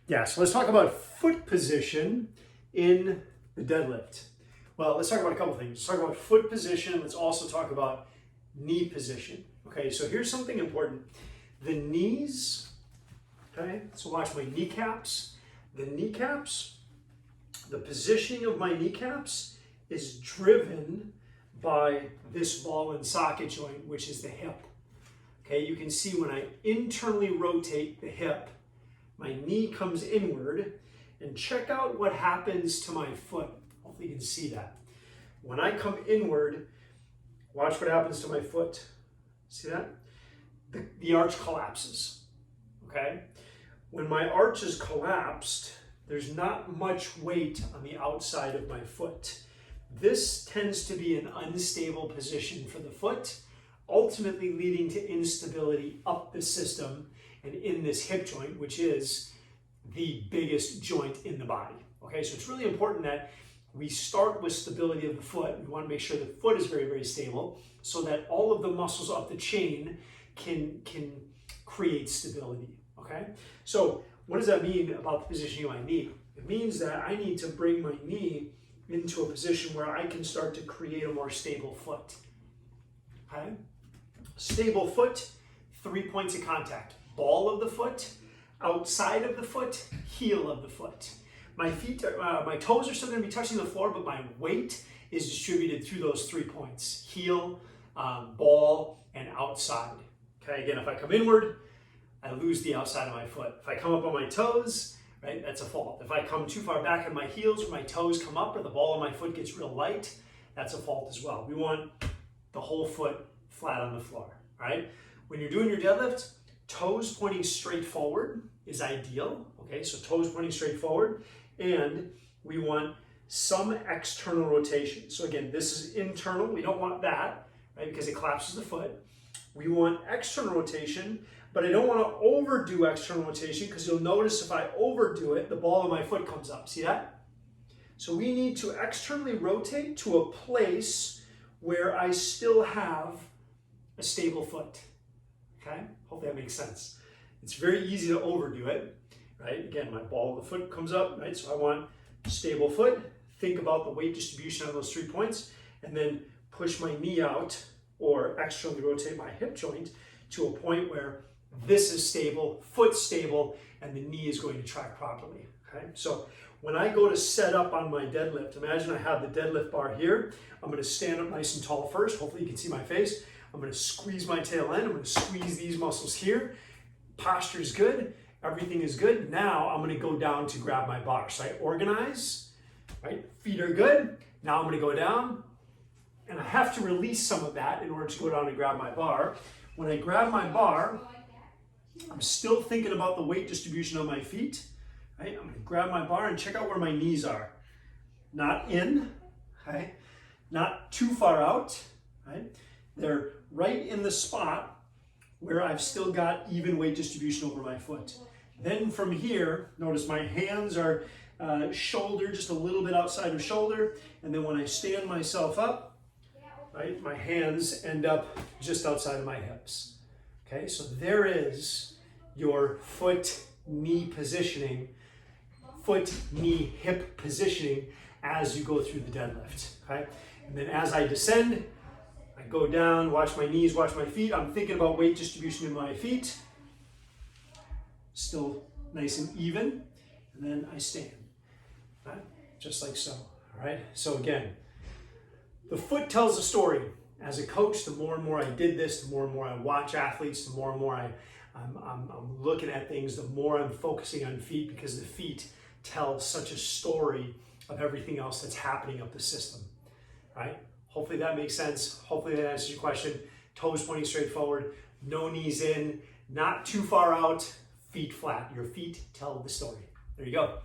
Yeah, so let's talk about foot position in the deadlift. Well, let's talk about a couple things. Let's talk about foot position. Let's also talk about knee position. Okay, so here's something important. The knees, okay, so watch my kneecaps. The kneecaps, the positioning of my kneecaps is driven by this ball and socket joint, which is the hip. Okay, you can see when I internally rotate the hip, my knee comes inward, and check out what happens to my foot. Hopefully you can see that. When I come inward, watch what happens to my foot. See that? The arch collapses, okay? When my arch is collapsed, there's not much weight on the outside of my foot. This tends to be an unstable position for the foot, ultimately leading to instability up the system and in this hip joint, which is the biggest joint in the body. Okay, so it's really important that we start with stability of the foot. We want to make sure the foot is very, very stable so that all of the muscles up the chain can create stability. Okay, so what does that mean about the positioning of my knee? It means that I need to bring my knee into a position where I can start to create a more stable foot. Okay, stable foot, 3 points of contact. Ball of the foot, outside of the foot, heel of the foot. My feet, my toes are still going to be touching the floor, but my weight is distributed through those 3 points: heel, ball, and outside. Okay, again, if I come inward, I lose the outside of my foot. If I come up on my toes, right, that's a fault. If I come too far back on my heels, or my toes come up, or the ball of my foot gets real light, that's a fault as well. We want the whole foot flat on the floor, right? When you're doing your deadlift, toes pointing straight forward is ideal, okay? So toes pointing straight forward, and we want some external rotation. So again, this is internal, we don't want that, right? Because it collapses the foot. We want external rotation, but I don't want to overdo external rotation because you'll notice if I overdo it, the ball of my foot comes up. See that? So we need to externally rotate to a place where I still have a stable foot. Okay? Hope that makes sense. It's very easy to overdo it, right? Again, my ball of the foot comes up, right? So I want stable foot. Think about the weight distribution on those 3 points, and then push my knee out or externally rotate my hip joint to a point where this is stable, foot's stable, and the knee is going to track properly, okay? So when I go to set up on my deadlift, imagine I have the deadlift bar here. I'm gonna stand up nice and tall first. Hopefully you can see my face. I'm gonna squeeze my tail end. I'm gonna squeeze these muscles here. Posture is good. Everything is good. Now I'm gonna go down to grab my bar. So I organize, right? Feet are good. Now I'm gonna go down, and I have to release some of that in order to go down and grab my bar. When I grab my bar, I'm still thinking about the weight distribution on my feet, right? I'm gonna grab my bar and check out where my knees are. Not in, okay? Not too far out, right? They're right in the spot where I've still got even weight distribution over my foot. Then from here, notice my hands are shoulder, just a little bit outside of shoulder. And then when I stand myself up, right, my hands end up just outside of my hips. Okay, so there is your foot-knee positioning, foot-knee hip positioning as you go through the deadlift, okay? And then as I descend, I go down, watch my knees, watch my feet. I'm thinking about weight distribution in my feet. Still nice and even. And then I stand, right? Just like so, all right? So again, the foot tells a story. As a coach, the more and more I did this, the more and more I watch athletes, the more and more I'm looking at things, the more I'm focusing on feet, because the feet tell such a story of everything else that's happening up the system, right? Hopefully that makes sense. Hopefully that answers your question. Toes pointing straight forward, no knees in, not too far out, feet flat. Your feet tell the story. There you go.